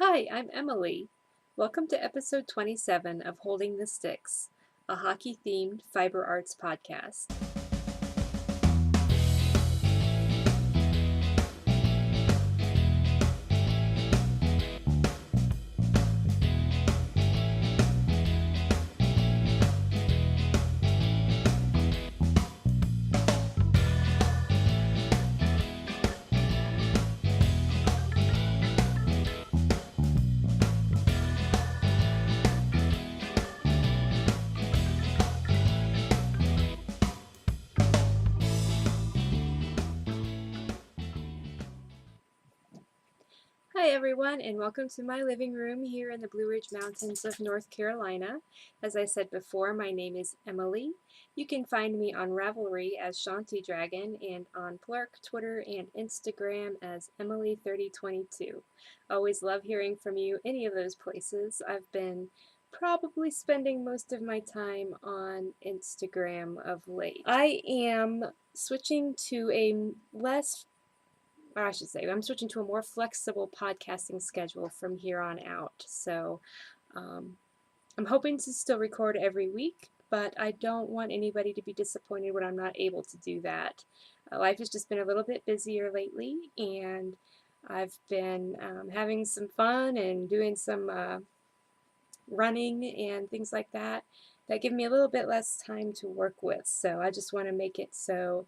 Hi, I'm Emily. Welcome to episode 27 of Holding the Sticks, a hockey-themed fiber arts podcast. Hi everyone, and welcome to my living room here in the Blue Ridge Mountains of North Carolina. As I said before, my name is Emily. You can find me on Ravelry as Shanti Dragon and on Plurk, Twitter, and Instagram as Emily3022. Always love hearing from you any of those places. I've been probably spending most of my time on Instagram of late. I am switching to I'm switching to a more flexible podcasting schedule from here on out. So I'm hoping to still record every week, but I don't want anybody to be disappointed when I'm not able to do that. Life has just been a little bit busier lately, and I've been having some fun and doing some running and things like that give me a little bit less time to work with. So I just want to make it so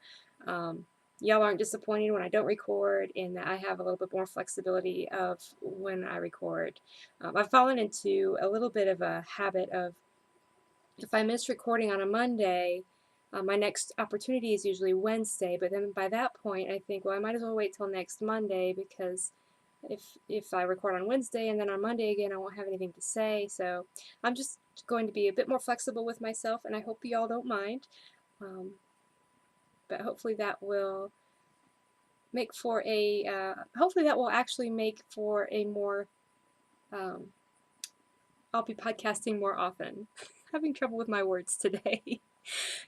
y'all aren't disappointed when I don't record, and that I have a little bit more flexibility of when I record. I've fallen into a little bit of a habit of, if I miss recording on a Monday, my next opportunity is usually Wednesday, but then by that point I think, well, I might as well wait till next Monday, because if I record on Wednesday and then on Monday again, I won't have anything to say. So I'm just going to be a bit more flexible with myself, and I hope you all don't mind. But hopefully that will make for a hopefully that will actually make for a more I'll be podcasting more often. Having trouble with my words today.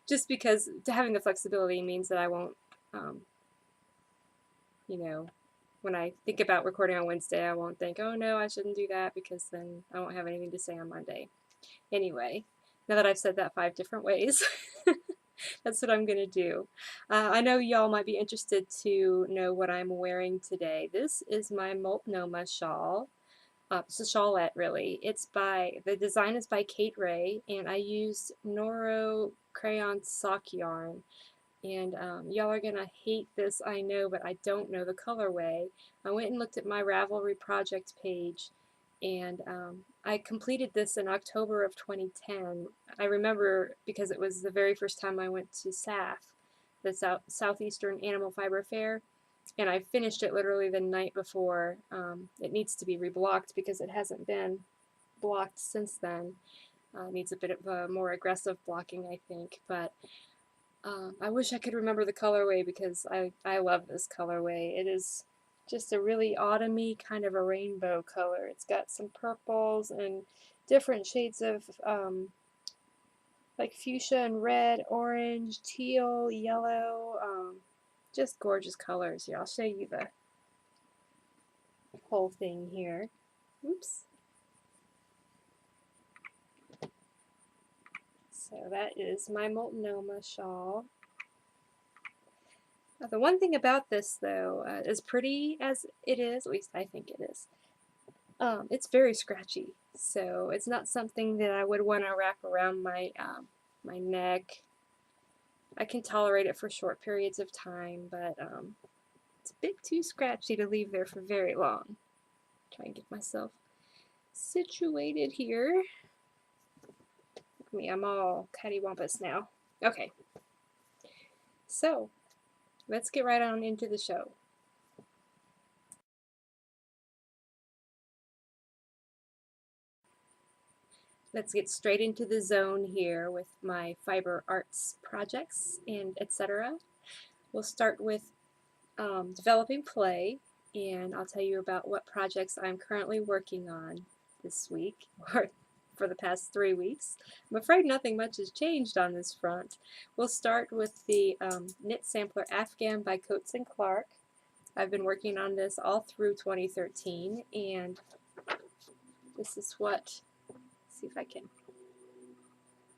Just because having the flexibility means that I won't you know, when I think about recording on Wednesday, I won't think, oh no, I shouldn't do that, because then I won't have anything to say on Monday. Anyway, now that I've said that 5 different ways, that's what I'm going to do. I know y'all might be interested to know what I'm wearing today. This is my Multnomah shawl. It's a shawlette, really. The design is by Kate Ray, and I used Noro crayon sock yarn. And y'all are gonna hate this, I know, but I don't know the colorway. I went and looked at my Ravelry project page, and I completed this in October of 2010. I remember because it was the very first time I went to SAF, the Southeastern Animal Fiber Fair, and I finished it literally the night before. It needs to be reblocked because it hasn't been blocked since then. It needs a bit of a more aggressive blocking, I think, but I wish I could remember the colorway, because I love this colorway. It is just a really autumny kind of a rainbow color. It's got some purples and different shades of like fuchsia and red, orange, teal, yellow, just gorgeous colors. Here, I'll show you the whole thing here. Oops. So that is my Multnomah shawl. The one thing about this, though, as pretty as it is, at least I think it is, it's very scratchy. So it's not something that I would want to wrap around my neck. I can tolerate it for short periods of time, but it's a bit too scratchy to leave there for very long. Try and get myself situated here. Look at me, I'm all cattywampus now. Okay, so let's get right on into the show. Let's get straight into the zone here with my fiber arts projects and etc. We'll start with developing play, and I'll tell you about what projects I'm currently working on this week, or for the past 3 weeks. I'm afraid nothing much has changed on this front. We'll start with the Knit Sampler Afghan by Coats and Clark. I've been working on this all through 2013, and this is what, see if I can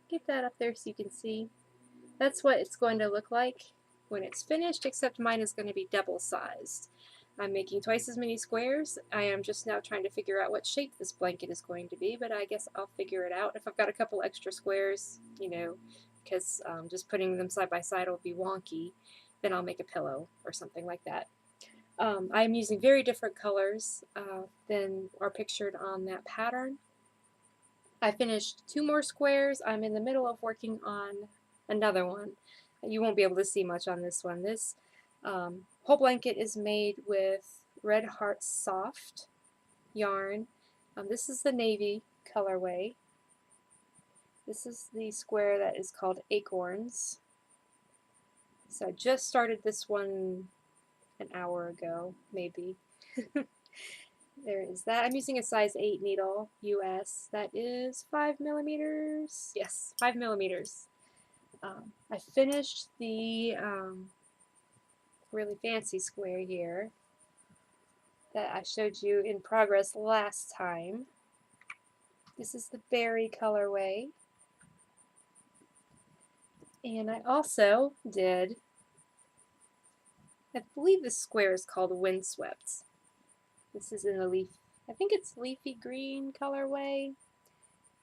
get that up there so you can see. That's what it's going to look like when it's finished, except mine is going to be double sized. I'm making twice as many squares. I am just now trying to figure out what shape this blanket is going to be, but I guess I'll figure it out. If I've got a couple extra squares, you know, because just putting them side by side will be wonky, then I'll make a pillow or something like that. I'm using very different colors than are pictured on that pattern. I finished 2 more squares. I'm in the middle of working on another one. You won't be able to see much on this one. This whole blanket is made with Red Heart Soft yarn. This is the navy colorway. This is the square that is called Acorns. So I just started this one an hour ago, maybe. There is that. I'm using a size 8 needle, US. That is 5 millimeters. Yes, 5 millimeters. I finished the really fancy square here that I showed you in progress last time. This is the berry colorway. And I also did, I believe this square is called Windswept. This is in the leaf, I think it's leafy green colorway.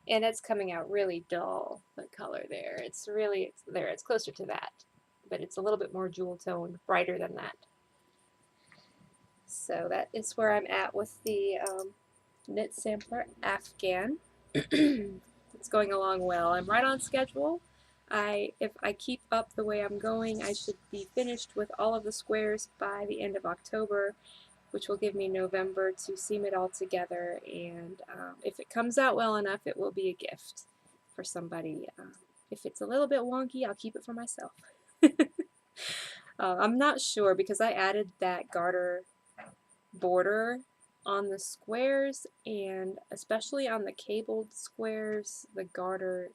And it's coming out really dull, the color there. It's there, it's closer to that. But it's a little bit more jewel toned, brighter than that. So that is where I'm at with the Knit Sampler Afghan. It's going along well. I'm right on schedule. If I keep up the way I'm going, I should be finished with all of the squares by the end of October, which will give me November to seam it all together, and if it comes out well enough, it will be a gift for somebody. If it's a little bit wonky, I'll keep it for myself. I'm not sure because I added that garter border on the squares, and especially on the cabled squares, the garter,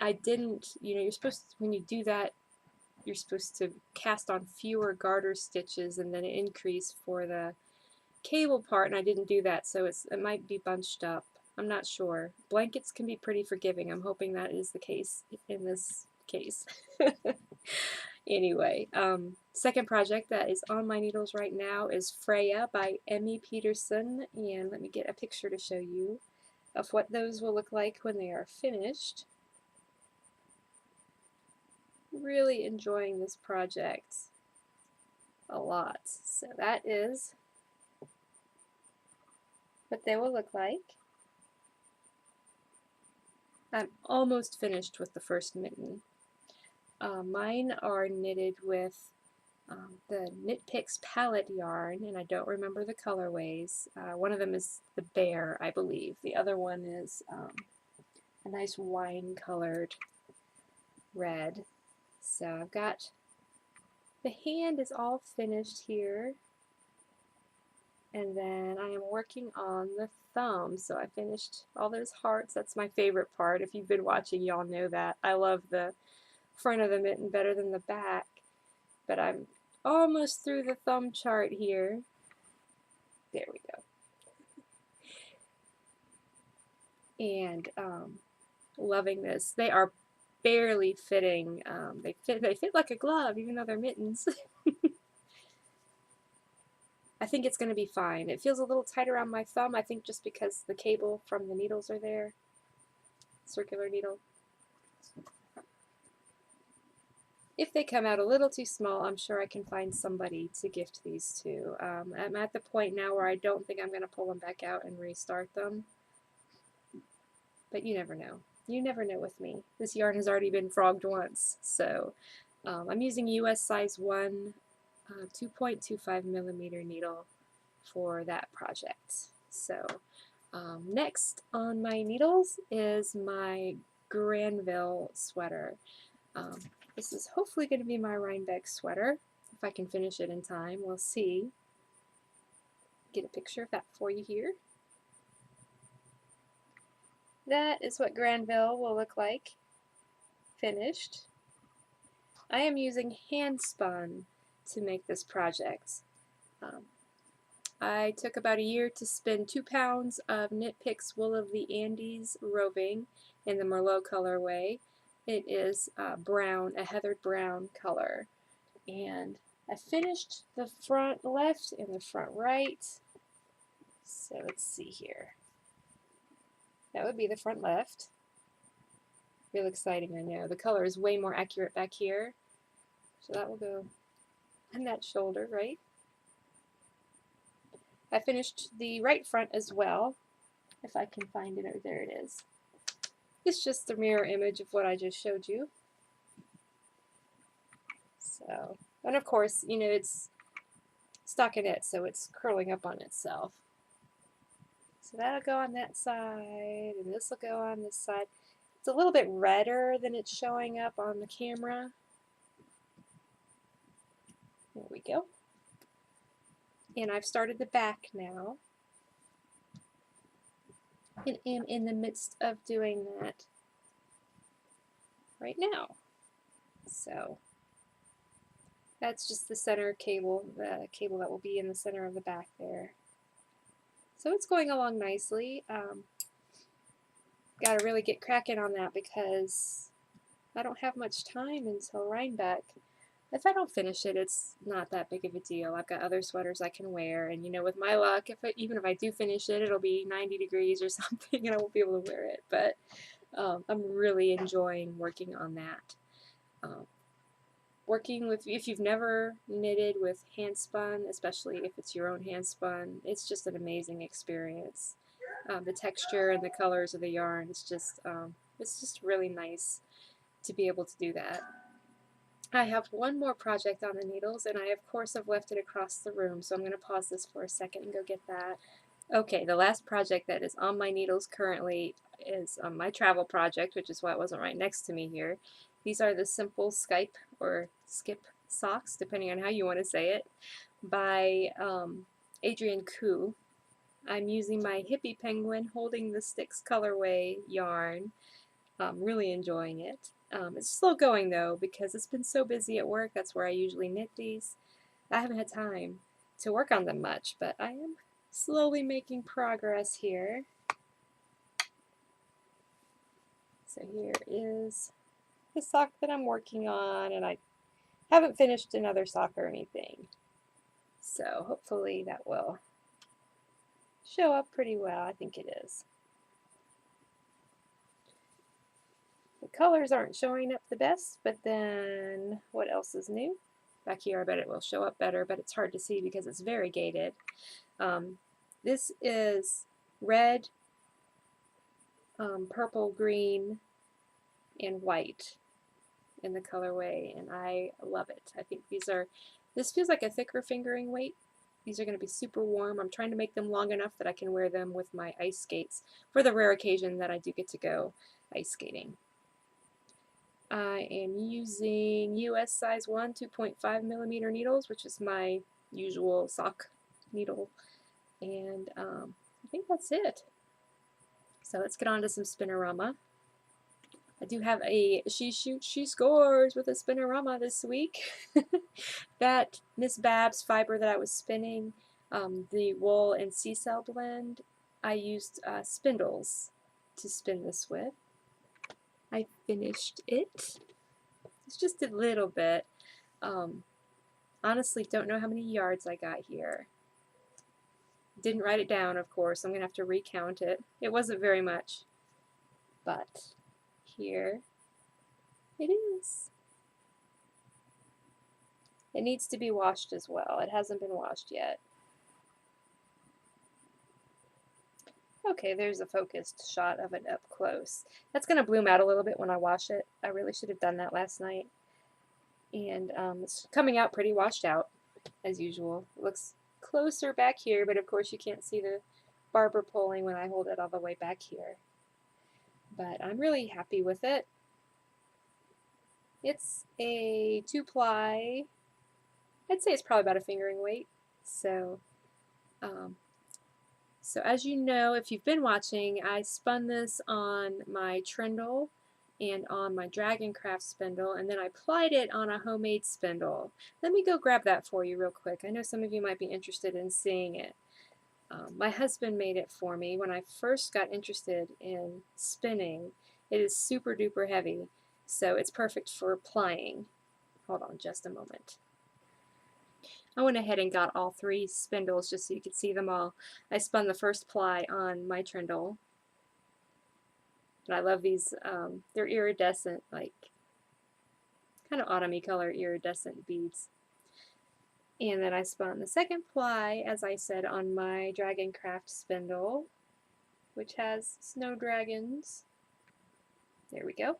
I didn't, you know, you're supposed to, when you do that, you're supposed to cast on fewer garter stitches and then increase for the cable part, and I didn't do that, so it might be bunched up. I'm not sure. Blankets can be pretty forgiving. I'm hoping that is the case in this case. Anyway, second project that is on my needles right now is Freya by Emmy Peterson, and let me get a picture to show you of what those will look like when they are finished. Really enjoying this project a lot. So that is what they will look like. I'm almost finished with the first mitten. Mine are knitted with the Knit Picks palette yarn, and I don't remember the colorways. One of them is the bear, I believe. The other one is a nice wine-colored red. So I've got, the hand is all finished here, and then I am working on the thumb. So I finished all those hearts. That's my favorite part. If you've been watching, y'all know that. I love the front of the mitten better than the back, but I'm almost through the thumb chart here. There we go. And loving this. They are barely fitting. They fit like a glove, even though they're mittens. I think it's going to be fine. It feels a little tight around my thumb, I think just because the cable from the needles are there. Circular needle. If they come out a little too small, I'm sure I can find somebody to gift these to. I'm at the point now where I don't think I'm going to pull them back out and restart them. But you never know. You never know with me. This yarn has already been frogged once. So I'm using US size 1 2.25 millimeter needle for that project. So next on my needles is my Granville sweater. This is hopefully going to be my Rhinebeck sweater. If I can finish it in time, we'll see. Get a picture of that for you here. That is what Granville will look like finished. I am using hand spun to make this project. I took about a year to spin 2 pounds of Knit Picks Wool of the Andes roving in the Merlot colorway. It is brown, a heathered brown color. And I finished the front left and the front right. So let's see here. That would be the front left. Real exciting, I know. The color is way more accurate back here. So that will go on that shoulder, right? I finished the right front as well. If I can find it, oh, there it is. It's just the mirror image of what I just showed you. So, and of course, you know, it's stockinette, so it's curling up on itself. So that'll go on that side, and this will go on this side. It's a little bit redder than it's showing up on the camera. There we go. And I've started the back now. And am in the midst of doing that right now. So that's just the center cable, the cable that will be in the center of the back there. So it's going along nicely. Got to really get cracking on that because I don't have much time until Rhinebeck. If I don't finish it, it's not that big of a deal. I've got other sweaters I can wear, and you know, with my luck, even if I do finish it, it'll be 90 degrees or something, and I won't be able to wear it. But I'm really enjoying working on that. Working with, if you've never knitted with hand spun, especially if it's your own hand spun, it's just an amazing experience. The texture and the colors of the yarn, it's just really nice to be able to do that. I have one more project on the needles, and I of course have left it across the room, so I'm going to pause this for a second and go get that. Okay, the last project that is on my needles currently is my travel project, which is why it wasn't right next to me here. These are the Simple Skype or Skip socks, depending on how you want to say it, by Adrienne Koo. I'm using my Hippie Penguin Holding the Sticks colorway yarn. I'm really enjoying it. It's slow going though because it's been so busy at work. That's where I usually knit these. I haven't had time to work on them much, but I am slowly making progress here. So here is the sock that I'm working on, and I haven't finished another sock or anything. So hopefully that will show up pretty well. I think it is. The colors aren't showing up the best, but then what else is new? Back here I bet it will show up better, but it's hard to see because it's variegated. This is red, purple, green, and white in the colorway, and I love it. I think this feels like a thicker fingering weight. These are going to be super warm. I'm trying to make them long enough that I can wear them with my ice skates for the rare occasion that I do get to go ice skating. I am using US size 1 2.5 millimeter needles, which is my usual sock needle, and I think that's it. So let's get on to some Spinorama. I do have a She Shoots, She Scores with a Spinorama this week. That Miss Babs fiber that I was spinning, the wool and sea cell blend, I used spindles to spin this with. I finished it. It's just a little bit. Honestly, don't know how many yards I got here. Didn't write it down, of course. I'm going to have to recount it. It wasn't very much. But here it is. It needs to be washed as well. It hasn't been washed yet. Okay, there's a focused shot of it up close. That's going to bloom out a little bit when I wash it. I really should have done that last night. And it's coming out pretty washed out, as usual. It looks closer back here, but of course you can't see the barber pulling when I hold it all the way back here. But I'm really happy with it. It's a 2-ply. I'd say it's probably about a fingering weight. So as you know, if you've been watching, I spun this on my Trindle and on my Dragoncraft spindle, and then I plied it on a homemade spindle. Let me go grab that for you real quick. I know some of you might be interested in seeing it. My husband made it for me when I first got interested in spinning. It is super duper heavy, so it's perfect for plying. Hold on just a moment. I went ahead and got all 3 spindles just so you could see them all. I spun the first ply on my trindle. And I love these, they're iridescent, like kind of autumny color iridescent beads. And then I spun the second ply, as I said, on my Dragon Craft spindle, which has snow dragons. There we go.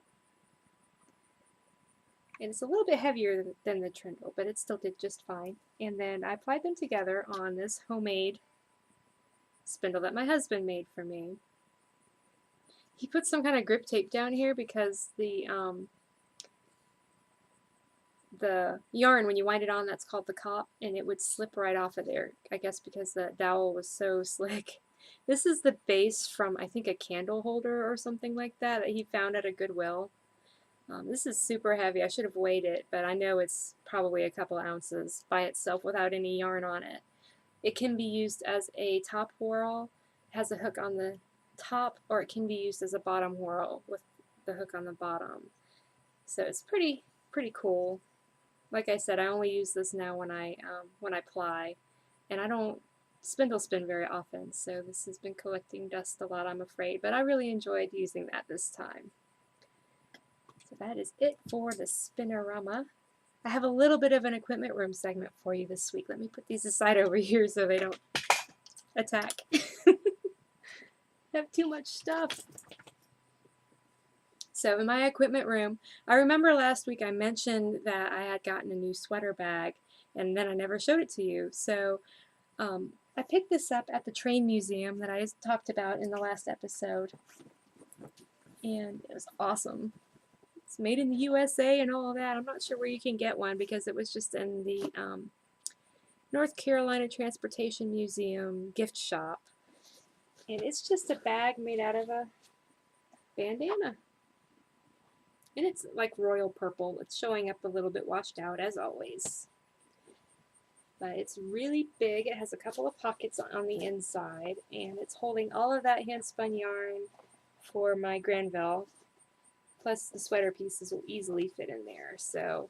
And it's a little bit heavier than the trindle, but it still did just fine. And then I applied them together on this homemade spindle that my husband made for me. He put some kind of grip tape down here because the yarn, when you wind it on, that's called the cop, and it would slip right off of there, I guess because the dowel was so slick. This is the base from, I think, a candle holder or something like that he found at a Goodwill. This is super heavy. I should have weighed it, but I know it's probably a couple ounces by itself without any yarn on it. It can be used as a top whorl, it has a hook on the top, or it can be used as a bottom whorl with the hook on the bottom. So it's pretty cool. Like I said, I only use this now when I ply, and I don't spindle spin very often, so this has been collecting dust a lot, I'm afraid, but I really enjoyed using that this time. So that is it for the Spinnerama. I have a little bit of an equipment room segment for you this week. Let me put these aside over here so they don't attack. I have too much stuff. So in my equipment room, I remember last week I mentioned that I had gotten a new sweater bag, and then I never showed it to you. So I picked this up at the Train Museum that I talked about in the last episode, and it was awesome. It's made in the USA and all of that. I'm not sure where you can get one because it was just in the North Carolina Transportation Museum gift shop. And it's just a bag made out of a bandana. And it's like royal purple. It's showing up a little bit washed out as always. But it's really big. It has a couple of pockets on the inside, and it's holding all of that hand spun yarn for my Granville. Plus the sweater pieces will easily fit in there. So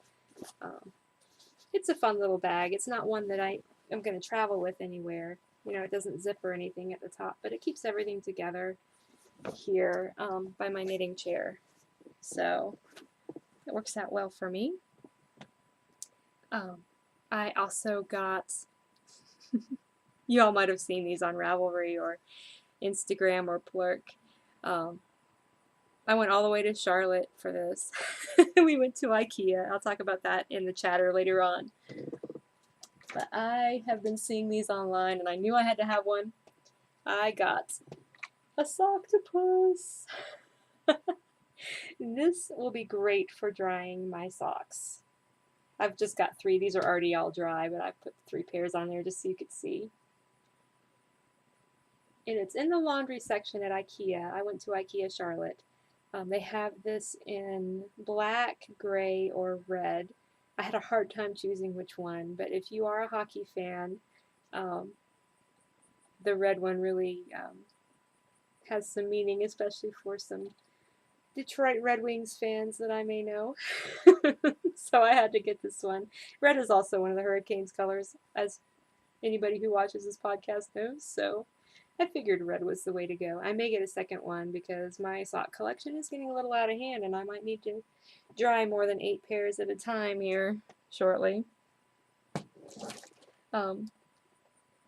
it's a fun little bag. It's not one that I am going to travel with anywhere. You know, it doesn't zip or anything at the top, but it keeps everything together here by my knitting chair. So it works out well for me. I also got, you all might have seen these on Ravelry or Instagram or Plurk. I went all the way to Charlotte for this. We went to IKEA. I'll talk about that in the chatter later on. But I have been seeing these online, and I knew I had to have one. I got a Socktopus. This will be great for drying my socks. I've just got 3. These are already all dry, but I put 3 pairs on there just so you could see. And it's in the laundry section at IKEA. I went to IKEA Charlotte. They have this in black, gray, or red. I had a hard time choosing which one, but if you are a hockey fan, the red one really has some meaning, especially for some Detroit Red Wings fans that I may know. So I had to get this one. Red is also one of the Hurricanes colors, as anybody who watches this podcast knows, so I figured red was the way to go. I may get a second one because my sock collection is getting a little out of hand, and I might need to dry more than 8 pairs at a time here shortly. One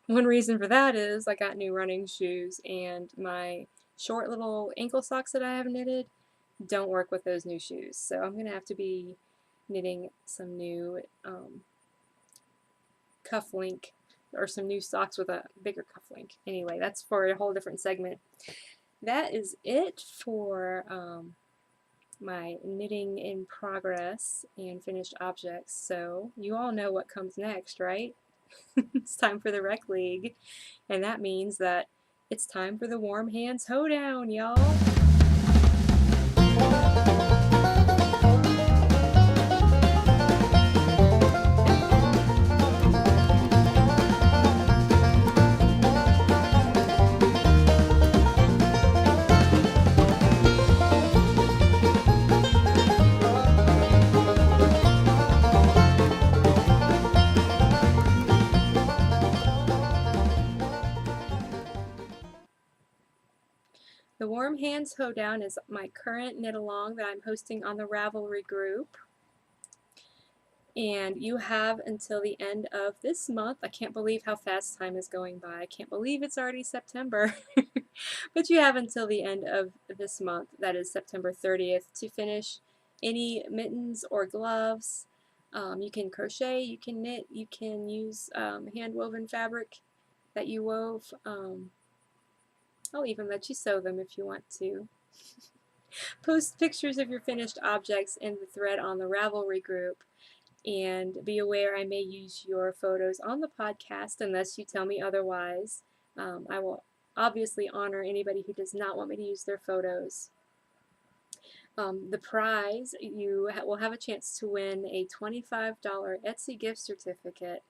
reason for that is I got new running shoes, and my short little ankle socks that I have knitted don't work with those new shoes. So I'm going to have to be knitting some new cuff link, or some new socks with a bigger cuff link. Anyway, that's for a whole different segment. That is it for my knitting in progress and finished objects. So you all know what comes next, right? It's time for the Rec League, and that means that it's time for the Warm Hands Hoedown, y'all. The Warm Hands Hoedown is my current knit along that I'm hosting on the Ravelry group. And you have until the end of this month. I can't believe how fast time is going by. I can't believe it's already September. But you have until the end of this month, that is September 30th, to finish any mittens or gloves. You can crochet, you can knit, you can use hand-woven fabric that you wove. I'll even let you sew them if you want to. Post pictures of your finished objects in the thread on the Ravelry group. And be aware I may use your photos on the podcast unless you tell me otherwise. I will obviously honor anybody who does not want me to use their photos. The prize, you will have a chance to win a $25 Etsy gift certificate.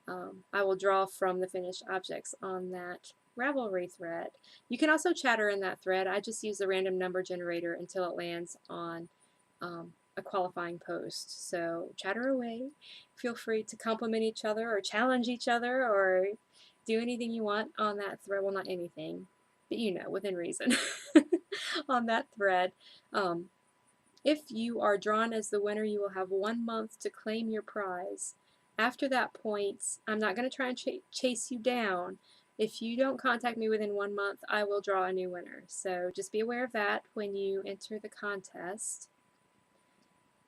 I will draw from the finished objects on that Ravelry thread. You can also chatter in that thread. I just use the random number generator until it lands on a qualifying post. So chatter away. Feel free to compliment each other or challenge each other or do anything you want on that thread. Well, not anything, but you know, within reason on that thread. If you are drawn as the winner, you will have 1 month to claim your prize. After that point, I'm not going to try and chase you down. If you don't contact me within 1 month, I will draw a new winner. So just be aware of that when you enter the contest.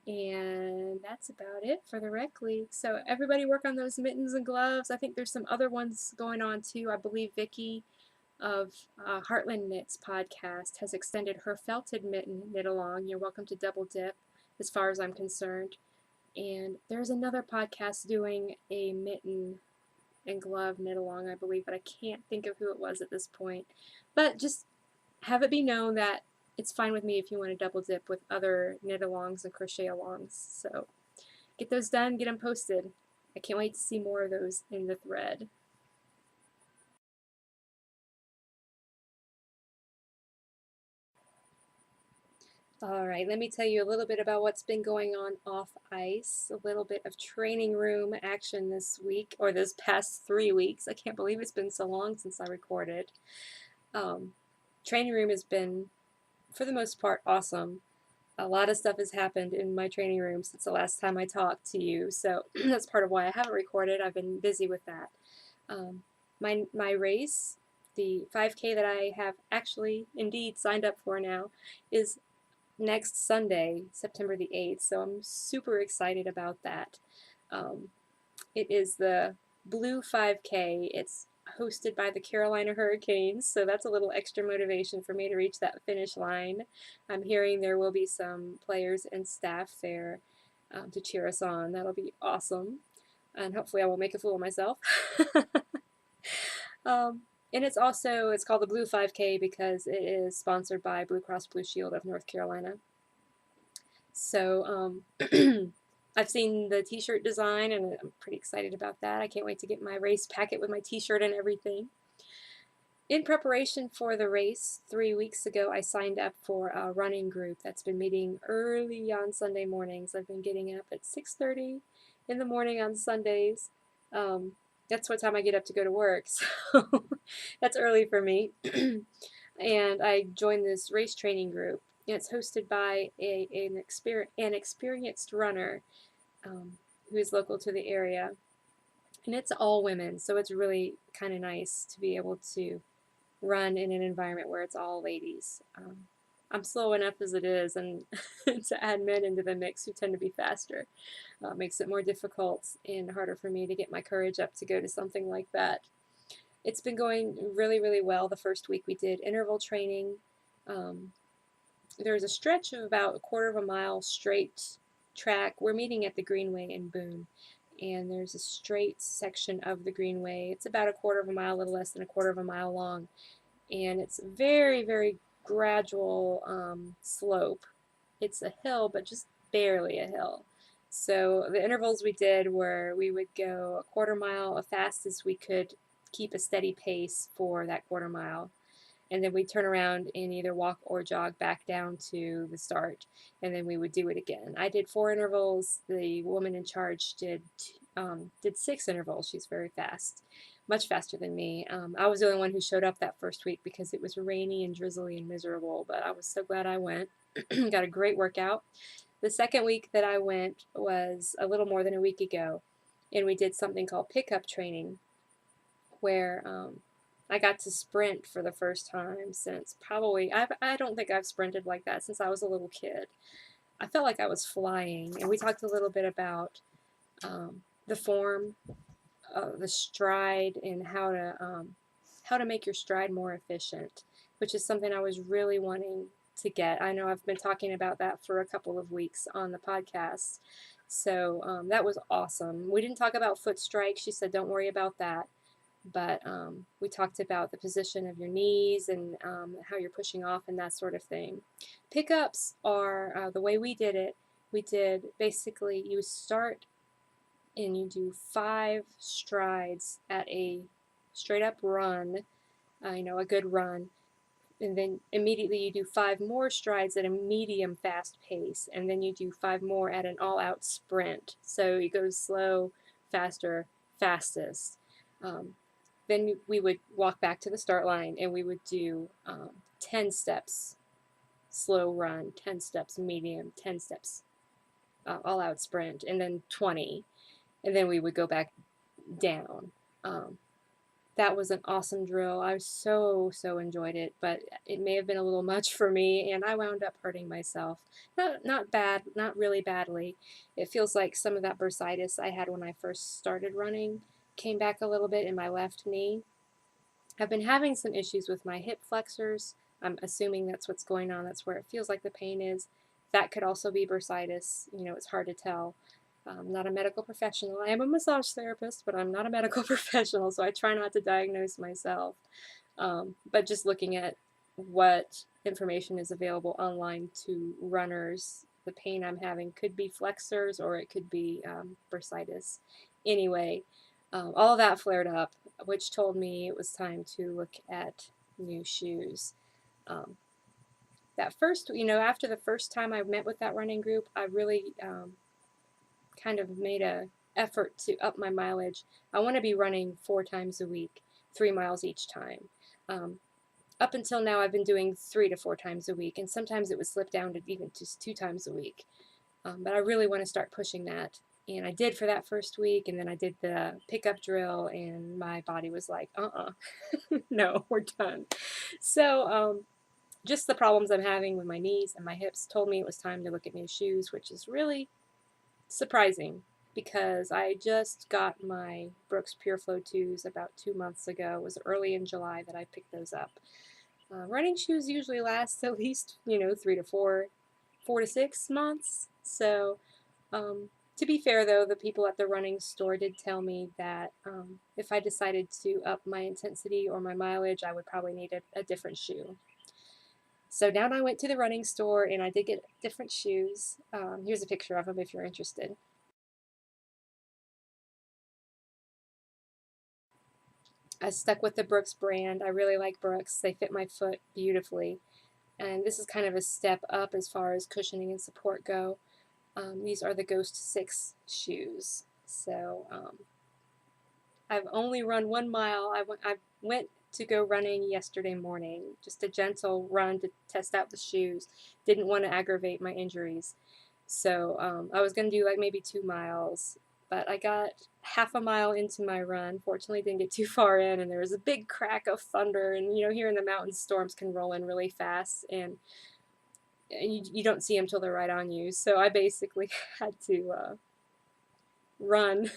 And that's about it for the Rec League. So everybody work on those mittens and gloves. I think there's some other ones going on too. I believe Vicki of Heartland Knits podcast has extended her felted mitten knit along. You're welcome to double dip as far as I'm concerned. And there's another podcast doing a mitten and glove knit along, I believe, but I can't think of who it was at this point. But just have it be known that it's fine with me if you want to double dip with other knit alongs and crochet alongs. So get those done, get them posted. I can't wait to see more of those in the thread. Alright, let me tell you a little bit about what's been going on off ice. A little bit of training room action this week, or this past 3 weeks. I can't believe it's been so long since I recorded. Training room has been, for the most part, awesome. A lot of stuff has happened in my training room since the last time I talked to you, so that's part of why I haven't recorded. I've been busy with that. My race, the 5K that I have actually indeed signed up for now, is next Sunday, September the 8th, so I'm super excited about that. It is the Blue 5K. It's hosted by the Carolina Hurricanes, so that's a little extra motivation for me to reach that finish line. I'm hearing there will be some players and staff there to cheer us on. That'll be awesome, and hopefully I won't make a fool of myself. And it's called the Blue 5K because it is sponsored by Blue Cross Blue Shield of North Carolina. So I've seen the t-shirt design and I'm pretty excited about that. I can't wait to get my race packet with my t-shirt and everything. In preparation for the race, 3 weeks ago, I signed up for a running group that's been meeting early on Sunday mornings. I've been getting up at 6:30 in the morning on Sundays. That's what time I get up to go to work, so that's early for me. And I joined this race training group. And it's hosted by an experienced runner who is local to the area. And it's all women, so it's really kind of nice to be able to run in an environment where it's all ladies. I'm slow enough as it is, and to add men into the mix who tend to be faster makes it more difficult and harder for me to get my courage up to go to something like that. It's been going really, really well. The first week we did interval training. There's a stretch of about 1/4 of a mile straight track. We're meeting at the Greenway in Boone, and there's a straight section of the Greenway. It's about 1/4 of a mile, a little less than 1/4 of a mile long, and it's very, very gradual slope. It's a hill, but just barely a hill. So the intervals we did were we would go 1/4 mile as fast as we could keep a steady pace for that 1/4 mile. And then we'd turn around and either walk or jog back down to the start, and then we would do it again. I did 4 intervals. The woman in charge did 6 intervals. She's very fast. much faster than me. I was the only one who showed up that first week because it was rainy and drizzly and miserable, but I was so glad I went. Got a great workout. The second week that I went was a little more than a week ago, and we did something called pickup training, where I got to sprint for the first time since probably, I don't think I've sprinted like that since I was a little kid. I felt like I was flying, and we talked a little bit about the form, the stride, and how to make your stride more efficient, which is something I was really wanting to get. I know I've been talking about that for a couple of weeks on the podcast. So that was awesome. We didn't talk about foot strike. She said, don't worry about that. But we talked about the position of your knees and how you're pushing off and that sort of thing. Pickups are the way we did it. We did basically, you start and you do 5 strides at a straight up run, a good run, and then immediately you do 5 more strides at a medium fast pace, and then you do 5 more at an all out sprint. So it goes slow, faster, fastest. Then we would walk back to the start line and we would do 10 steps slow run, 10 steps medium, 10 steps all out sprint, and then 20. And then we would go back down. That was an awesome drill. I so enjoyed it, but it may have been a little much for me, and I wound up hurting myself. Not bad, not really badly. It feels like some of that bursitis I had when I first started running came back a little bit in my left knee. I've been having some issues with my hip flexors. I'm assuming that's what's going on. That's where it feels like the pain is. That could also be bursitis. It's hard to tell. I'm not a medical professional. I am a massage therapist, but I'm not a medical professional, so I try not to diagnose myself. But just looking at what information is available online to runners, the pain I'm having could be flexors or it could be bursitis. Anyway, all of that flared up, which told me it was time to look at new shoes. That first, after the first time I met with that running group, I really kind of made a effort to up my mileage. I want to be running 4 times a week, 3 miles each time. Up until now, I've been doing 3 to 4 times a week, and sometimes it would slip down to even just 2 times a week. But I really want to start pushing that. And I did for that first week, and then I did the pickup drill, and my body was like, no, we're done. So just the problems I'm having with my knees and my hips told me it was time to look at new shoes, which is really surprising because I just got my Brooks PureFlow 2s about 2 months ago. It was early in July that I picked those up. Running shoes usually last at least, 3 to 4 to 6 months. So to be fair though, the people at the running store did tell me that if I decided to up my intensity or my mileage, I would probably need a different shoe. So down I went to the running store and I did get different shoes. Here's a picture of them if you're interested. I stuck with the Brooks brand. I really like Brooks. They fit my foot beautifully. And this is kind of a step up as far as cushioning and support go. These are the Ghost 6 shoes. So I've only run 1 mile. I went to go running yesterday morning, just a gentle run to test out the shoes. Didn't want to aggravate my injuries. So I was going to do like maybe 2 miles, but I got half a mile into my run. Fortunately, didn't get too far in, and there was a big crack of thunder. And here in the mountains, storms can roll in really fast, and you don't see them till they're right on you. So I basically had to run.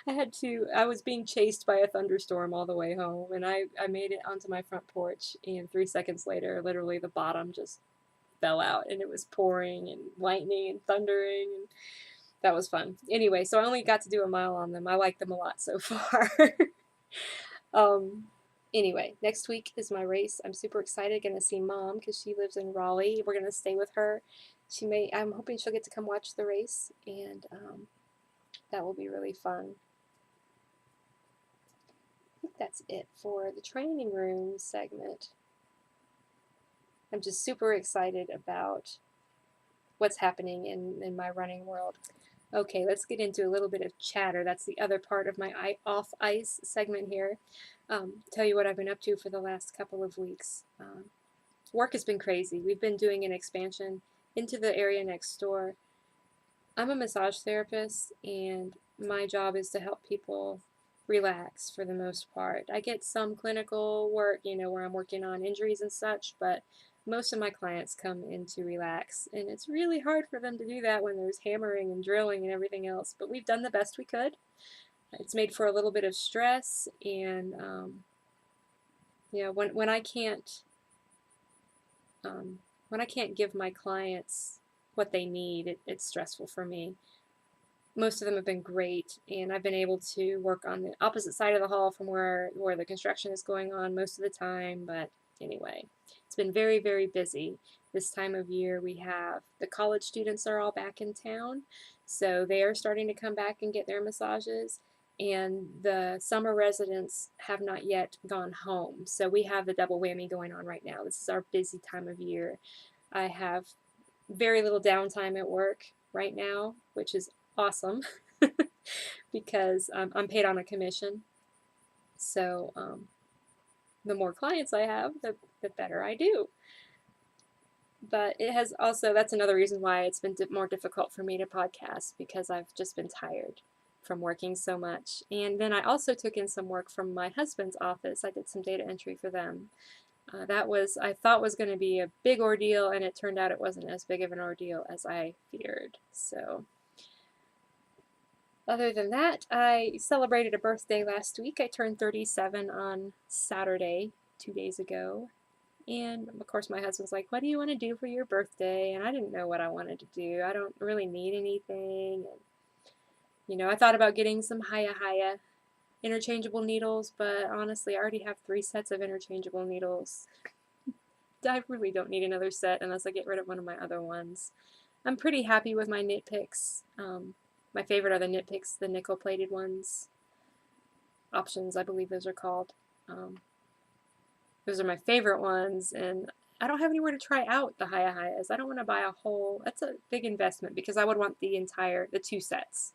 I was being chased by a thunderstorm all the way home, and I made it onto my front porch, and 3 seconds later, literally the bottom just fell out, and it was pouring and lightning and thundering, and that was fun. Anyway, so I only got to do a mile on them. I like them a lot so far. Anyway, next week is my race. I'm super excited. Going to see Mom because she lives in Raleigh. We're going to stay with her. I'm hoping she'll get to come watch the race, and that will be really fun. I think that's it for the training room segment. I'm just super excited about what's happening in my running world. Okay, let's get into a little bit of chatter. That's the other part of my off ice segment here. Tell you what I've been up to for the last couple of weeks. Work has been crazy. We've been doing an expansion into the area next door. I'm a massage therapist, and my job is to help people relax for the most part. I get some clinical work, where I'm working on injuries and such, but most of my clients come in to relax, and it's really hard for them to do that when there's hammering and drilling and everything else, but we've done the best we could. It's made for a little bit of stress, and when I can't when I can't give my clients what they need, it's stressful for me. Most of them have been great, and I've been able to work on the opposite side of the hall from where the construction is going on most of the time. But anyway, it's been very, very busy. This time of year, we have the college students are all back in town, so they are starting to come back and get their massages, and the summer residents have not yet gone home. So we have the double whammy going on right now. This is our busy time of year. I have very little downtime at work right now, which is awesome because I'm paid on a commission. So the more clients I have, the better I do. But it has also, that's another reason why it's been more difficult for me to podcast, because I've just been tired from working so much. And then I also took in some work from my husband's office. I did some data entry for them. That was, I thought, was going to be a big ordeal, and it turned out it wasn't as big of an ordeal as I feared. So other than that, I celebrated a birthday last week. I turned 37 on Saturday, 2 days ago. And of course, my husband's like, "What do you want to do for your birthday?" And I didn't know what I wanted to do. I don't really need anything. And, I thought about getting some Haya Haya interchangeable needles, but honestly, I already have 3 sets of interchangeable needles. I really don't need another set unless I get rid of one of my other ones. I'm pretty happy with my knit picks. My favorite are the knit picks, the nickel plated ones. Options, I believe those are called. Those are my favorite ones, and I don't have anywhere to try out the Haya Hayas. I don't want to buy a whole, that's a big investment, because I would want the 2 sets,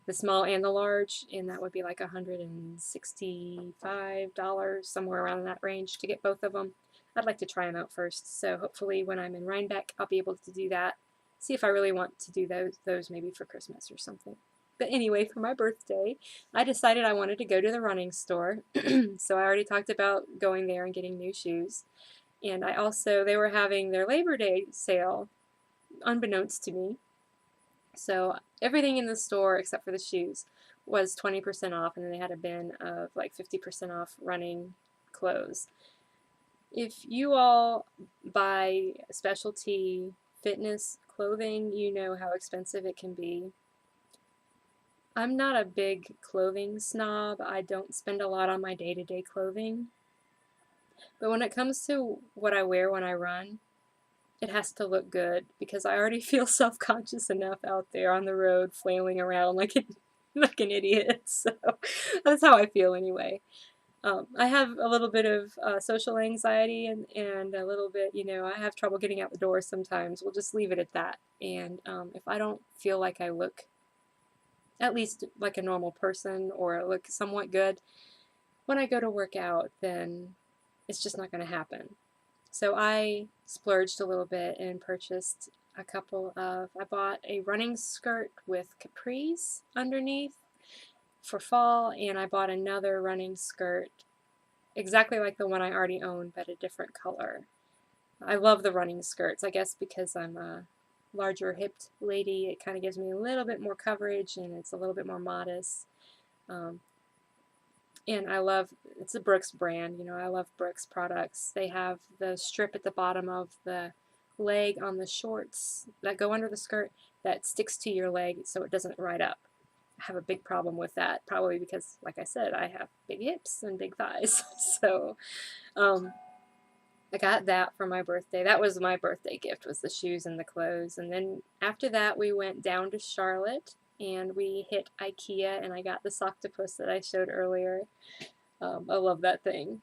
the small and the large, and that would be like $165, somewhere around that range to get both of them. I'd like to try them out first, so hopefully when I'm in Rhinebeck, I'll be able to do that. See if I really want to do those maybe for Christmas or something. But anyway, for my birthday, I decided I wanted to go to the running store. So I already talked about going there and getting new shoes. And they were having their Labor Day sale, unbeknownst to me. So everything in the store except for the shoes was 20% off, and then they had a bin of like 50% off running clothes. If you all buy specialty fitness clothing, you know how expensive it can be. I'm not a big clothing snob. I don't spend a lot on my day-to-day clothing. But when it comes to what I wear when I run, it has to look good, because I already feel self-conscious enough out there on the road flailing around like an idiot. So that's how I feel anyway. I have a little bit of social anxiety, and a little bit, I have trouble getting out the door sometimes. We'll just leave it at that. And if I don't feel like I look at least like a normal person, or look somewhat good when I go to work out, then it's just not going to happen. So I splurged a little bit and purchased I bought a running skirt with capris underneath for fall, and I bought another running skirt exactly like the one I already owned, but a different color. I love the running skirts, I guess because I'm a larger hipped lady. It kind of gives me a little bit more coverage, and it's a little bit more modest. And it's a Brooks brand, I love Brooks products. They have the strip at the bottom of the leg on the shorts that go under the skirt that sticks to your leg so it doesn't ride up. I have a big problem with that, probably because, like I said, I have big hips and big thighs. So I got that for my birthday. That was my birthday gift, was the shoes and the clothes. And then after that, we went down to Charlotte, and we hit IKEA, and I got the Soctopus that I showed earlier. I love that thing.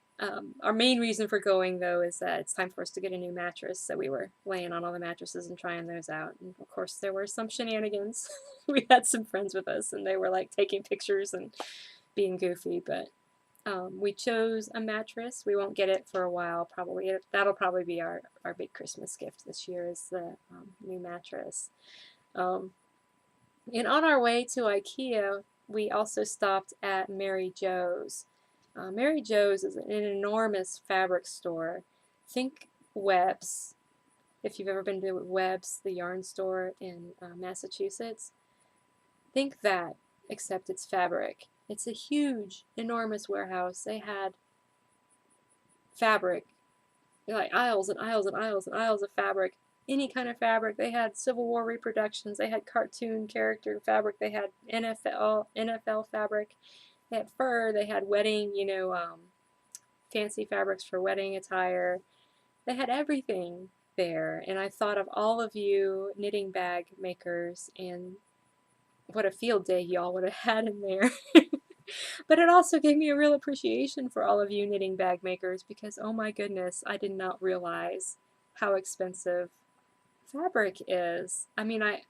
Our main reason for going, though, is that it's time for us to get a new mattress. So we were laying on all the mattresses and trying those out. And of course, there were some shenanigans. We had some friends with us, and they were like taking pictures and being goofy. But we chose a mattress. We won't get it for a while, probably. That'll probably be our big Christmas gift this year, is the new mattress. Um, and on our way to IKEA, we also stopped at Mary Jo's. Mary Jo's is an enormous fabric store. Think Webb's. If you've ever been to Webb's, the yarn store in Massachusetts, think that, except it's fabric. It's a huge, enormous warehouse. They had fabric, like aisles and aisles and aisles and aisles of fabric, any kind of fabric. They had Civil War reproductions, they had cartoon character fabric, they had NFL fabric, they had fur, they had wedding, fancy fabrics for wedding attire. They had everything there, and I thought of all of you knitting bag makers and what a field day y'all would have had in there. But it also gave me a real appreciation for all of you knitting bag makers, because oh my goodness, I did not realize how expensive fabric is. I mean, I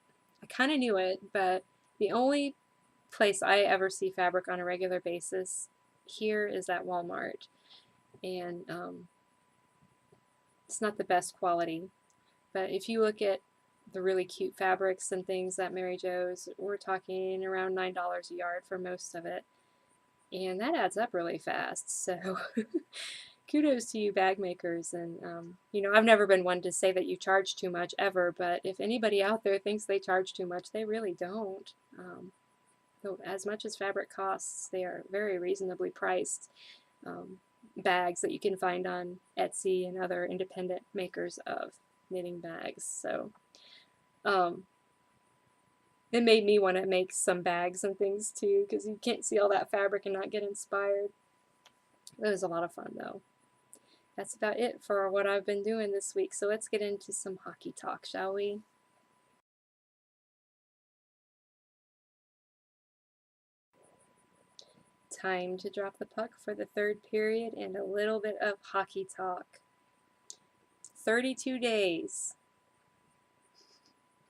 kind of knew it, but the only place I ever see fabric on a regular basis here is at Walmart. And it's not the best quality. But if you look at the really cute fabrics and things at Mary Jo's, we're talking around $9 a yard for most of it. And that adds up really fast. So kudos to you bag makers. And, I've never been one to say that you charge too much ever, but if anybody out there thinks they charge too much, they really don't. As much as fabric costs, they are very reasonably priced bags that you can find on Etsy and other independent makers of knitting bags. So it made me want to make some bags and things too, because you can't see all that fabric and not get inspired. It was a lot of fun though. That's about it for what I've been doing this week. So let's get into some hockey talk, shall we? Time to drop the puck for the third period and a little bit of hockey talk. 32 days.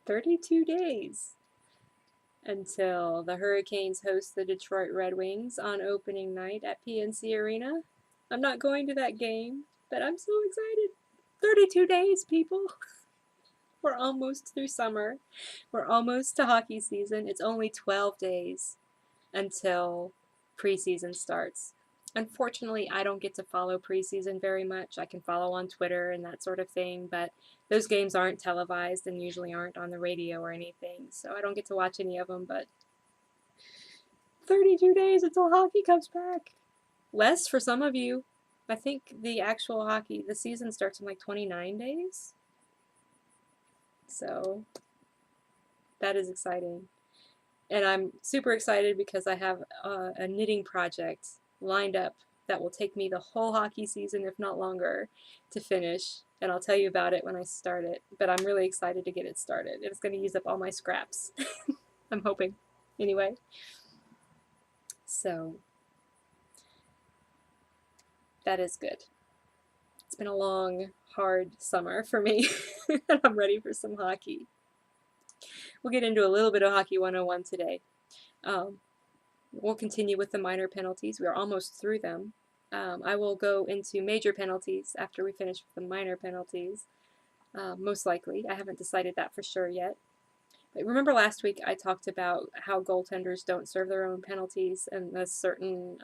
32 days until the Hurricanes host the Detroit Red Wings on opening night at PNC Arena. I'm not going to that game, but I'm so excited. 32 days, people. We're almost through summer. We're almost to hockey season. It's only 12 days until preseason starts. Unfortunately, I don't get to follow preseason very much. I can follow on Twitter and that sort of thing, but those games aren't televised and usually aren't on the radio or anything, so I don't get to watch any of them. But 32 days until hockey comes back. Less for some of you. I think the actual hockey, the season starts in like 29 days. So that is exciting. And I'm super excited because I have a knitting project lined up that will take me the whole hockey season, if not longer, to finish. And I'll tell you about it when I start it. But I'm really excited to get it started. It's going to use up all my scraps. I'm hoping. Anyway. So that is good. It's been a long, hard summer for me. And I'm ready for some hockey. We'll get into a little bit of Hockey 101 today. We'll continue with the minor penalties. We are almost through them. I will go into major penalties after we finish with the minor penalties, most likely. I haven't decided that for sure yet. But remember last week I talked about how goaltenders don't serve their own penalties, and certain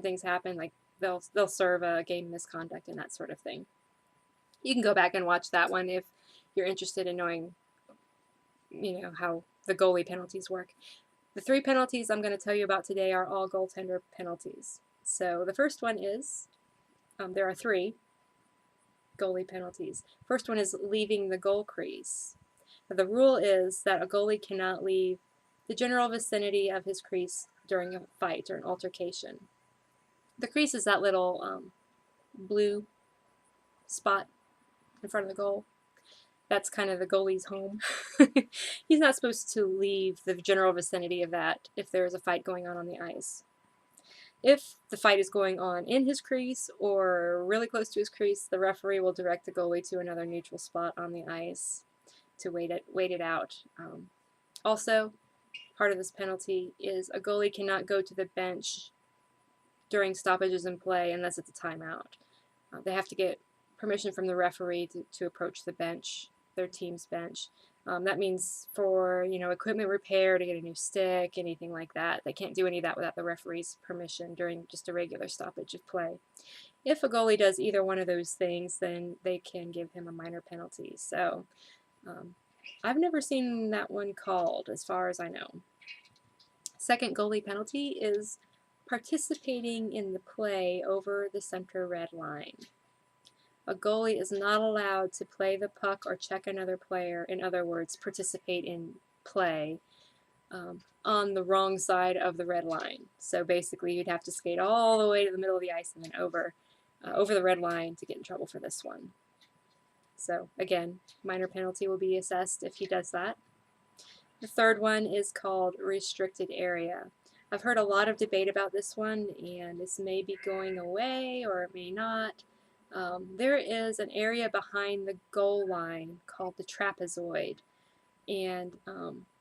things happen, like they'll serve a game misconduct and that sort of thing. You can go back and watch that one if you're interested in knowing how the goalie penalties work. The 3 penalties I'm going to tell you about today are all goaltender penalties. So the first one is, there are 3 goalie penalties. First one is leaving the goal crease. The rule is that a goalie cannot leave the general vicinity of his crease during a fight or an altercation. The crease is that little blue spot in front of the goal. That's kind of the goalie's home. He's not supposed to leave the general vicinity of that if there's a fight going on the ice. If the fight is going on in his crease or really close to his crease, the referee will direct the goalie to another neutral spot on the ice to wait it out. Also, part of this penalty is a goalie cannot go to the bench during stoppages in play unless it's a timeout. They have to get permission from the referee to approach the bench, their team's bench. That means for equipment repair, to get a new stick, anything like that. They can't do any of that without the referee's permission during just a regular stoppage of play. If a goalie does either one of those things, then they can give him a minor penalty. So I've never seen that one called, as far as I know. Second goalie penalty is participating in the play over the center red line. A goalie is not allowed to play the puck or check another player, in other words, participate in play, on the wrong side of the red line. So basically you'd have to skate all the way to the middle of the ice and then over the red line to get in trouble for this one. So again, minor penalty will be assessed if he does that. The third one is called restricted area. I've heard a lot of debate about this one, and this may be going away or it may not. There is an area behind the goal line called the trapezoid, and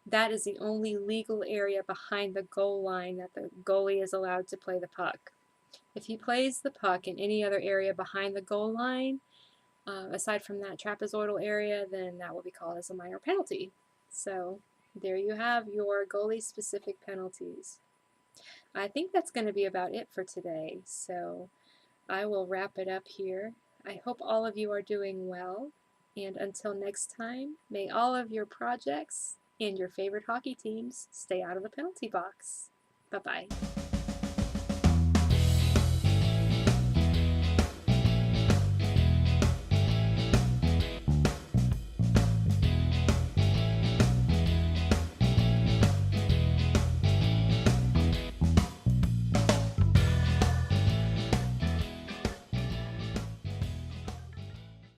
that is the only legal area behind the goal line that the goalie is allowed to play the puck. If he plays the puck in any other area behind the goal line, aside from that trapezoidal area, then that will be called as a minor penalty. So there you have your goalie-specific penalties. I think that's going to be about it for today, so I will wrap it up here. I hope all of you are doing well, and until next time, may all of your projects and your favorite hockey teams stay out of the penalty box. Bye-bye.